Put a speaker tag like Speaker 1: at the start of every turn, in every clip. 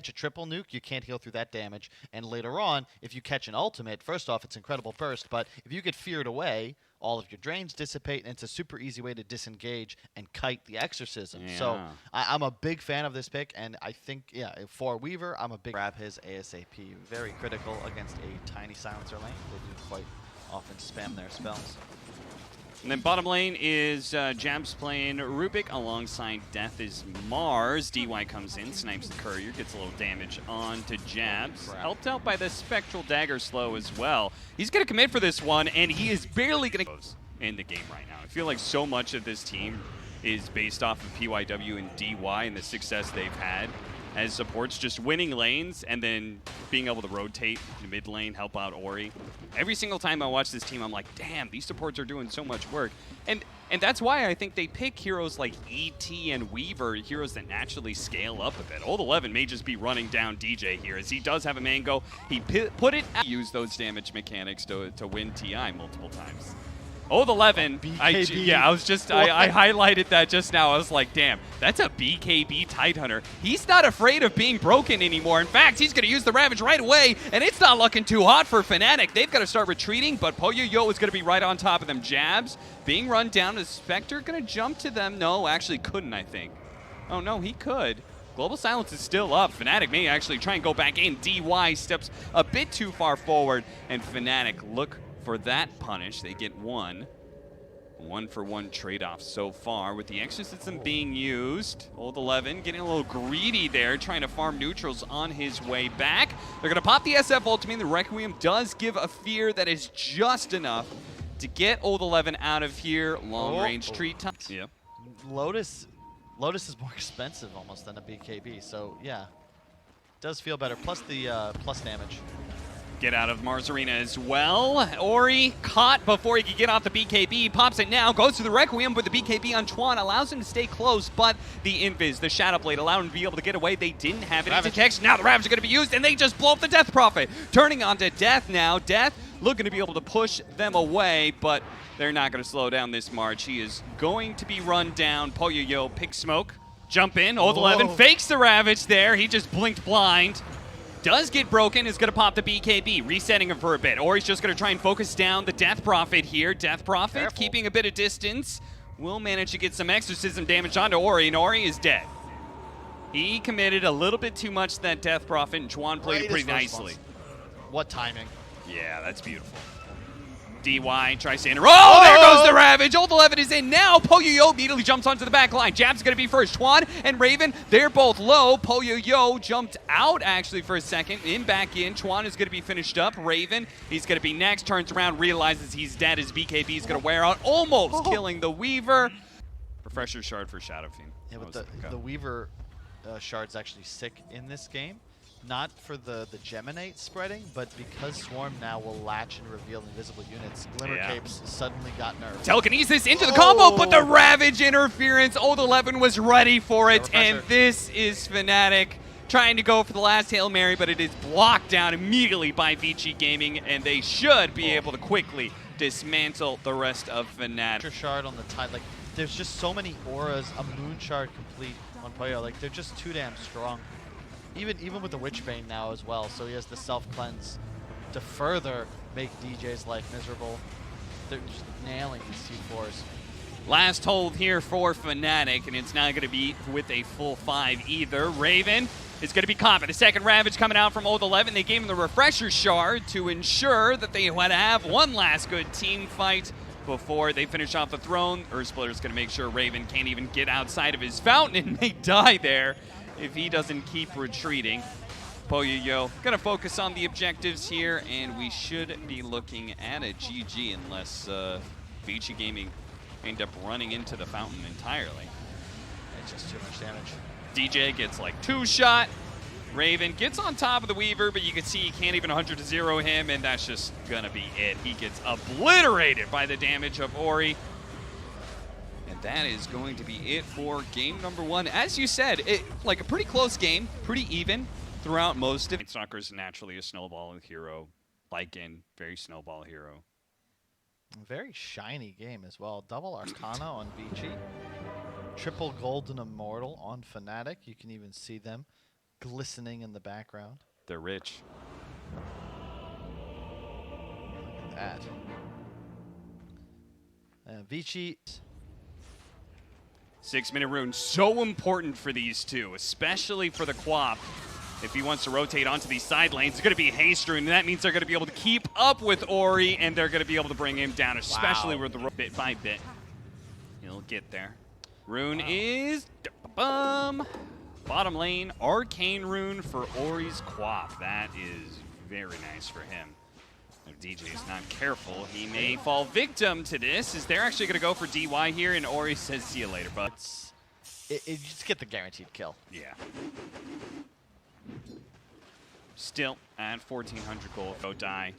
Speaker 1: catch a triple nuke, you can't heal through that damage. And later on, if you catch an ultimate, first off, it's incredible burst, but if you get feared away, all of your drains dissipate, and it's a super easy way to disengage and kite the exorcism.
Speaker 2: Yeah.
Speaker 1: So I'm a big fan of this pick, and I think, yeah, for Weaver, I'm a big grab his ASAP. Very critical against a tiny silencer lane. They do quite often spam their spells.
Speaker 2: And then bottom lane is Jabs playing Rubik alongside Death is Mars. DY comes in, snipes the courier, gets a little damage onto Jabs. Helped out by the Spectral Dagger slow as well. He's going to commit for this one, and he is barely going to in the game right now. I feel like so much of this team is based off of PYW and DY and the success they've had as supports, just winning lanes and then being able to rotate the mid lane, help out Ori. Every single time I watch this team, I'm like, damn, these supports are doing so much work. And that's why I think they pick heroes like ET and Weaver, heroes that naturally scale up a bit. Old 11 may just be running down DJ here, as he does have a mango. He put it out, use those damage mechanics to win TI multiple times. Old 11, I highlighted that just now. I was like, damn, that's a BKB Tidehunter. He's not afraid of being broken anymore. In fact, he's going to use the Ravage right away, and it's not looking too hot for FNATIC. They've got to start retreating, but Poyo is going to be right on top of them. Jabs being run down. Is Spectre going to jump to them? No, actually couldn't, I think. Oh, no, he could. Global Silence is still up. FNATIC may actually try and go back in. DY steps a bit too far forward, and FNATIC look for that punish. They get one for one trade-off so far with the exorcism being used. Old 11 getting a little greedy there, trying to farm neutrals on his way back. They're going to pop the SF ultimate. The Requiem does give a fear that is just enough to get Old 11 out of here. Long-range treat time. Yeah.
Speaker 1: Lotus is more expensive almost than a BKB, so yeah, does feel better. Plus the plus damage.
Speaker 2: Get out of Mars Arena as well. Ori caught before he could get off the BKB. Pops it now, goes to the Requiem, but the BKB on Chuan allows him to stay close, but the Invis, the Shadow Blade, allowed him to be able to get away. They didn't have it into text. Now the Ravage are going to be used, and they just blow up the Death Prophet. Turning onto Death now. Death looking to be able to push them away, but they're not going to slow down this march. He is going to be run down. Poyo picks smoke. Jump in. Old 11 fakes the Ravage there. He just blinked blind. Does get broken, is going to pop the BKB, resetting him for a bit. Or he's just going to try and focus down the Death Prophet here. Death Prophet keeping a bit of distance. Will manage to get some exorcism damage onto Ori, and Ori is dead. He committed a little bit too much to that Death Prophet, and Chuan played it pretty nicely.
Speaker 1: What timing.
Speaker 2: Yeah, that's beautiful. DY tries to enter. Oh, there goes the Ravage. Old 11 is in now. Poyo immediately jumps onto the back line. Jab's going to be first. Chuan and Raven, they're both low. Poyo jumped out actually for a second. Back in. Chuan is going to be finished up. Raven, he's going to be next. Turns around, realizes he's dead. His BKB is going to wear out. Almost killing the Weaver. Refresher shard for Shadow Fiend.
Speaker 1: Yeah, but the Weaver shard's actually sick in this game. Not for the Geminate spreading, but because Swarm now will latch and reveal invisible units, Glimmer Capes suddenly got nerfed.
Speaker 2: Telekinesis into the combo, but the Ravage interference. Old 11 was ready for it, and this is FNATIC trying to go for the last Hail Mary, but it is blocked down immediately by VICI Gaming, and they should be able to quickly dismantle the rest of FNATIC.
Speaker 1: Shard on the Tide, like, there's just so many auras, a Moon Shard complete on Poyo, like, they're just too damn strong. Even with the Witchbane now as well, so he has the self-cleanse to further make DJ's life miserable. They're just nailing these C4s.
Speaker 2: Last hold here for FNATIC, and it's not going to be with a full 5 either. Raven is going to be caught, but a second Ravage coming out from Old 11. They gave him the Refresher Shard to ensure that they had to have one last good team fight before they finish off the throne. Earthsplitter's going to make sure Raven can't even get outside of his fountain and may die there if he doesn't keep retreating. Poyo gonna focus on the objectives here, and we should be looking at a GG unless VICI Gaming end up running into the fountain entirely.
Speaker 1: It's just too much damage.
Speaker 2: DJ gets like 2-shot. Raven gets on top of the Weaver, but you can see he can't even 100-0 him, and that's just gonna be it. He gets obliterated by the damage of Ori. And that is going to be it for game number 1. As you said, like a pretty close game, pretty even throughout most of it. Stalker's naturally a snowball hero. Lycan, very snowball hero.
Speaker 1: Very shiny game as well. Double Arcana on VICI. Triple Golden Immortal on FNATIC. You can even see them glistening in the background.
Speaker 2: They're rich.
Speaker 1: Look at that. VICI.
Speaker 2: 6-minute rune, so important for these two, especially for the Quap. If he wants to rotate onto these side lanes, it's going to be haste rune, and that means they're going to be able to keep up with Ori, and they're going to be able to bring him down, especially with the bit by bit. He'll get there. Rune is bottom lane, arcane rune for Ori's Quap. That is very nice for him. If DJ is not careful, he may fall victim to this, as they're actually going to go for DY here, and Ori says, see you later, bud.
Speaker 1: You just get the guaranteed kill.
Speaker 2: Yeah. Still at 1,400 gold, go die.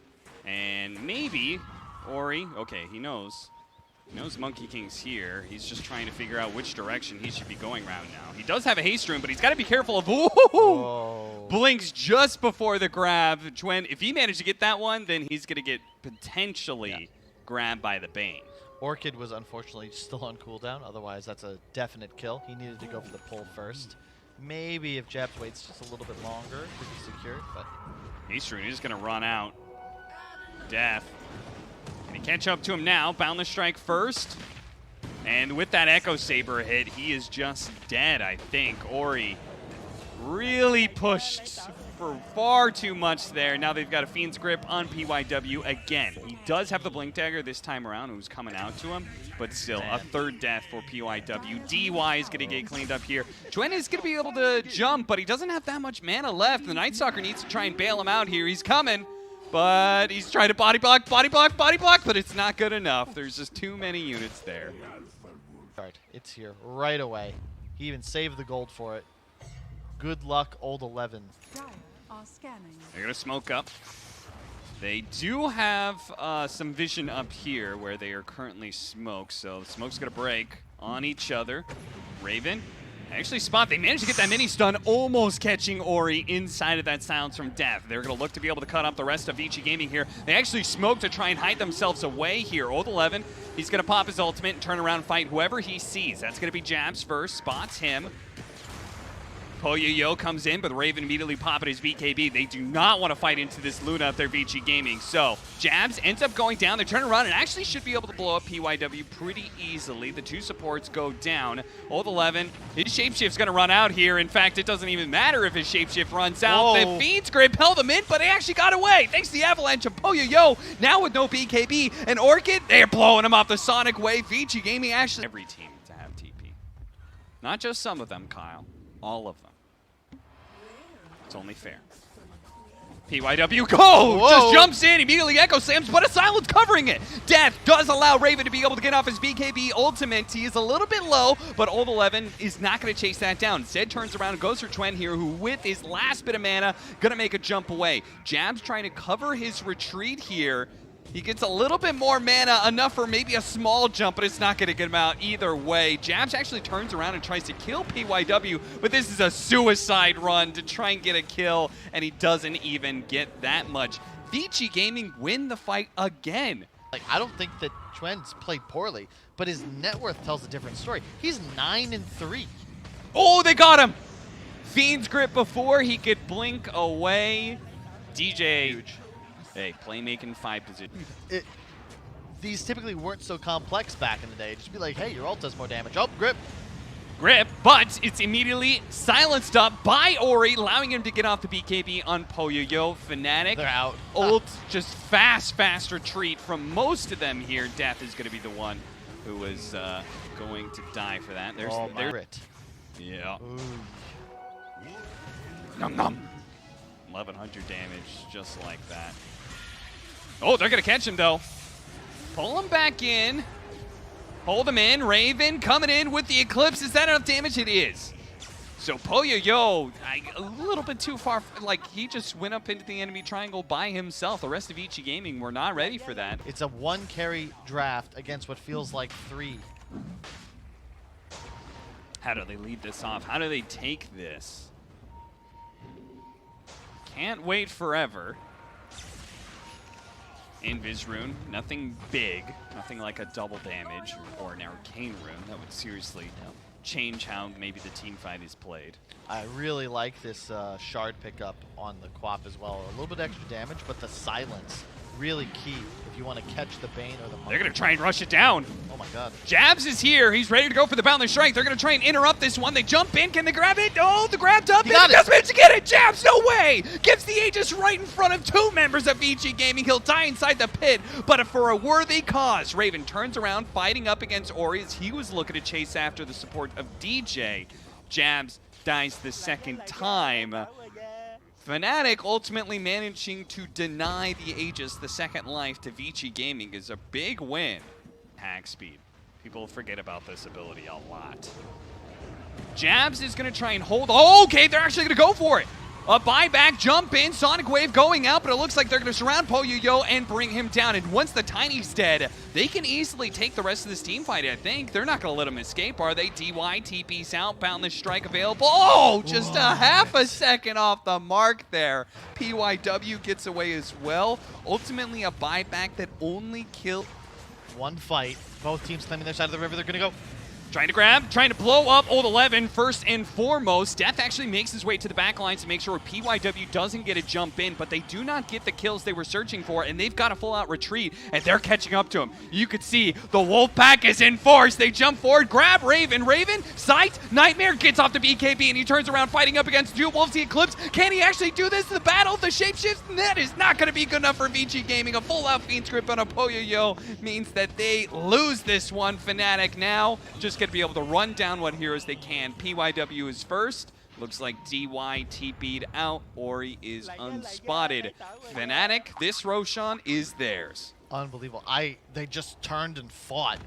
Speaker 2: And maybe Ori, okay, he knows. He knows Monkey King's here. He's just trying to figure out which direction he should be going around now. He does have a haste rune, but he's got to be careful of, ooh! Blinks just before the grab. Chuen, if he managed to get that one, then he's going to get potentially grabbed by the Bane.
Speaker 1: Orchid was unfortunately still on cooldown. Otherwise, that's a definite kill. He needed to go for the pull first. Maybe if Jabs waits just a little bit longer, could be secured, but...
Speaker 2: Haste rune, he's going to run out. Death. Can he catch up to him now? Boundless Strike first. And with that Echo Saber hit, he is just dead, I think. Ori really pushed for far too much there. Now they've got a Fiend's Grip on PYW again. He does have the Blink Dagger this time around, who's coming out to him, but still, a third death for PYW. DY is going to get cleaned up here. Chuen is going to be able to jump, but he doesn't have that much mana left. The Night Stalker needs to try and bail him out here. He's coming, but he's trying to body block, but it's not good enough. There's just too many units there.
Speaker 1: It's here right away. He even saved the gold for it. Good luck, old 11.
Speaker 3: They're
Speaker 2: going to smoke up. They do have some vision up here where they are currently smoked, so the smoke's going to break on each other. Raven, actually spot, they managed to get that mini stun, almost catching Ori inside of that silence from death. They're going to look to be able to cut up the rest of VICI Gaming here. They actually smoke to try and hide themselves away here. Old 11, he's going to pop his ultimate and turn around and fight whoever he sees. That's going to be Jabs first, spots him. Poyo comes in, but Raven immediately popping his BKB. They do not want to fight into this Luna up there, VICI Gaming. So, Jabs ends up going down. They turn around and actually should be able to blow up PYW pretty easily. The two supports go down. Old 11, his Shapeshift's going to run out here. In fact, it doesn't even matter if his Shapeshift runs out. The Fiend's Grip held him in, but he actually got away. Thanks to the Avalanche of Poyo, now with no BKB. And Orchid, they're blowing him off the Sonic Wave. VICI Gaming actually... Every team to have TP. Not just some of them, Kyle. All of them. It's only fair. PYW, go! Just jumps in, immediately Echo Slams, but a silence covering it. Death does allow Raven to be able to get off his BKB ultimate. He is a little bit low, but Old 11 is not going to chase that down. Instead turns around and goes for Chuen here, who with his last bit of mana, going to make a jump away. Jabs trying to cover his retreat here. He gets a little bit more mana, enough for maybe a small jump, but it's not going to get him out either way. Jabs actually turns around and tries to kill PYW, but this is a suicide run to try and get a kill, and he doesn't even get that much. VICI Gaming win the fight again.
Speaker 1: Like, I don't think that Chuen's played poorly, but his net worth tells a different story. He's 9-3.
Speaker 2: Oh, they got him! Fiend's Grip before he could blink away. DJ. Huge. Hey, playmaking 5 position.
Speaker 1: These typically weren't so complex back in the day. Just be like, hey, your ult does more damage. Oh, grip.
Speaker 2: Grip, but it's immediately silenced up by Ori, allowing him to get off the BKB on Poyo. FNATIC.
Speaker 1: They're out.
Speaker 2: Ult, just fast retreat from most of them here. Death is going to be the one who was going to die for that. There's
Speaker 1: crit.
Speaker 2: Yeah. Nom nom. 1,100 damage, just like that. Oh, they're going to catch him, though. Pull him back in. Hold him in. Raven coming in with the Eclipse. Is that enough damage? It is. So Poyo, a little bit too far. Like, he just went up into the enemy triangle by himself. The rest of VICI Gaming were not ready for that.
Speaker 1: It's a 1-carry draft against what feels like 3.
Speaker 2: How do they lead this off? How do they take this? Can't wait forever. Invis rune, nothing big, nothing like a double damage or an arcane rune. That would seriously change how maybe the team fight is played.
Speaker 1: I really like this shard pickup on the Quap as well. A little bit extra damage, but the silence, really key if you want to catch the Bane or the Monkey.
Speaker 2: They're going to try and rush it down.
Speaker 1: Oh my god.
Speaker 2: Jabs is here. He's ready to go for the Boundless Strike. They're going to try and interrupt this one. They jump in. Can they grab it? Oh, the grab's up.
Speaker 1: He got it.
Speaker 2: Does manage to get it. Jabs, no way. Gets the Aegis right in front of two members of VICI Gaming. He'll die inside the pit, but for a worthy cause. Raven turns around, fighting up against Ori as he was looking to chase after the support of DJ. Jabs dies the second time. FNATIC ultimately managing to deny the Aegis the second life to VICI Gaming is a big win. Hack speed. People forget about this ability a lot. Jabs is going to try and hold. Oh, okay, they're actually going to go for it. A buyback, jump in, Sonic Wave going out, but it looks like they're going to surround Poyoyo and bring him down. And once the Tiny's dead, they can easily take the rest of this team fight, I think. They're not going to let him escape, are they? DY, TP's out, Boundless Strike available. Oh, just a half a second off the mark there. PYW gets away as well. Ultimately, a buyback that only killed
Speaker 1: one fight. Both teams claiming their side of the river. They're going to go.
Speaker 2: Trying to grab, trying to blow up Old 11 first and foremost. Death actually makes his way to the back lines to make sure PYW doesn't get a jump in, but they do not get the kills they were searching for, and they've got a full-out retreat, and they're catching up to him. You could see the wolf pack is in force. They jump forward, grab Raven. Raven, sight, Nightmare gets off the BKB, and he turns around fighting up against two wolves. The Eclipse, can he actually do this? The battle, the shapeshift, that is not going to be good enough for VICI Gaming. A full-out Fiend script on a Poyoyo means that they lose this one. FNATIC now just going to be able to run down what heroes they can. PYW is first. Looks like DY TP'd out. Ori is unspotted. FNATIC, this Roshan is theirs.
Speaker 1: Unbelievable. They just turned and fought.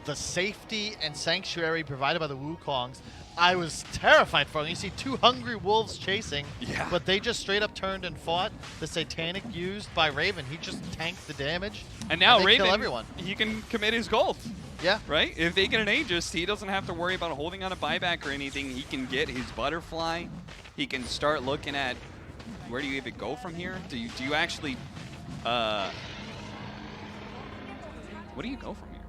Speaker 1: The safety and sanctuary provided by the Wukongs, I was terrified for them. You see two hungry wolves chasing, but they just straight up turned and fought. The Satanic used by Raven, he just tanked the damage.
Speaker 2: And now
Speaker 1: they
Speaker 2: Raven,
Speaker 1: kill everyone.
Speaker 2: He can commit his gold.
Speaker 1: Yeah.
Speaker 2: Right? If they get an Aegis, he doesn't have to worry about holding on a buyback or anything. He can get his butterfly. He can start looking at where do you even go from here? Do you actually what do you go from here?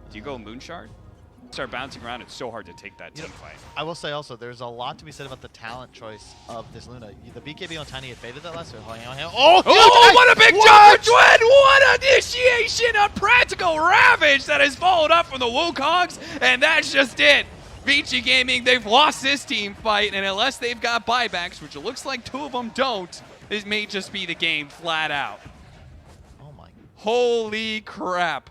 Speaker 2: Do you go Moonshard? Start bouncing around, it's so hard to take that team fight.
Speaker 1: I will say also, there's a lot to be said about the talent choice of this Luna. The BKB on Tiny had baited that last year. Oh,
Speaker 2: what a big jump for Twin! What initiation of practical ravage that is followed up from the Wukongs, and that's just it. VICI Gaming, they've lost this team fight, and unless they've got buybacks, which it looks like two of them don't, this may just be the game flat out.
Speaker 1: Oh my.
Speaker 2: Holy crap.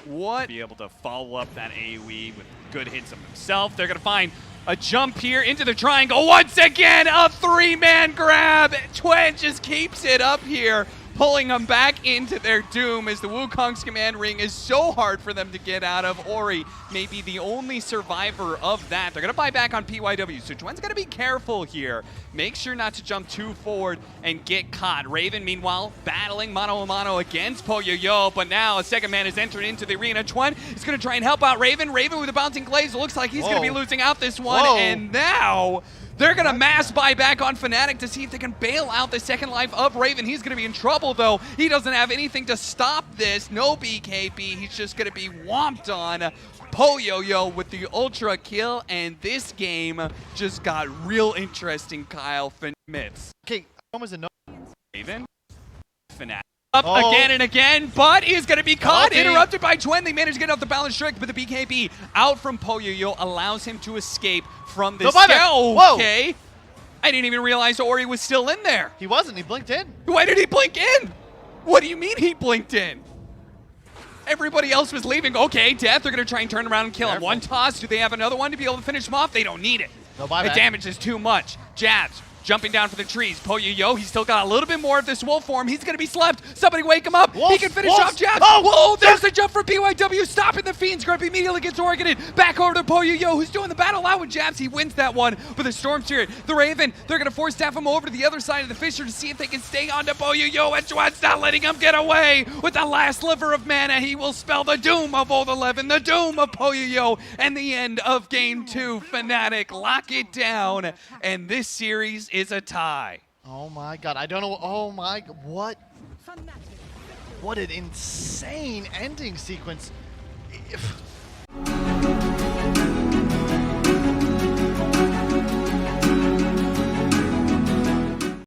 Speaker 2: What? Be able to follow up that AoE with good hits of himself. They're going to find a jump here into the triangle. Once again, a three-man grab. Twin just keeps it up here, pulling them back into their doom as the Wukong's command ring is so hard for them to get out of. Ori may be the only survivor of that. They're going to buy back on PYW, so Twin's going to be careful here. Make sure not to jump too forward and get caught. Raven, meanwhile, battling mano-a-mano against Poyoyo, but now a second man has entered into the arena. Twin is going to try and help out Raven. Raven with a bouncing glaze. It looks like he's going to be losing out this one, and now they're going to mass buy back on FNATIC to see if they can bail out the second life of Raven. He's going to be in trouble, though. He doesn't have anything to stop this. No BKB. He's just going to be whomped on. Poyoyo with the ultra kill, and this game just got real interesting, Kyle. Mitz.
Speaker 1: Okay, almost a no.
Speaker 2: Raven. FNATIC. Up again and again, but he's going to be caught, interrupted by Twin. They managed to get off the balance trick, but the BKB out from Poyoyo allows him to escape from this. Okay. I didn't even realize Ori was still in there.
Speaker 1: He wasn't. He blinked in.
Speaker 2: Why did he blink in? What do you mean he blinked in? Everybody else was leaving. Okay, Death, they're going to try and turn around and kill him. One toss. Do they have another one to be able to finish him off? They don't need it.
Speaker 1: No buyback.
Speaker 2: The damage is too much. Jabs. Jumping down for the trees. Poyoyo, he's still got a little bit more of this wolf form. He's going to be slept. Somebody wake him up. He can finish off Jabs. Whoa, there's the jump for PYW. Stopping the Fiend's grip. Immediately gets Oregoned. Back over to Poyoyo, who's doing the battle out with Jabs. He wins that one. But the Storm Spirit, the Raven, they're going to force staff him over to the other side of the Fissure to see if they can stay on to Poyoyo. And Juan's not letting him get away. With the last sliver of mana, he will spell the doom of Old 11, the doom of Poyoyo, and the end of Game 2. FNATIC lock it down. And this series is a tie.
Speaker 1: Oh my god, I don't know. Oh my god, what an insane ending sequence.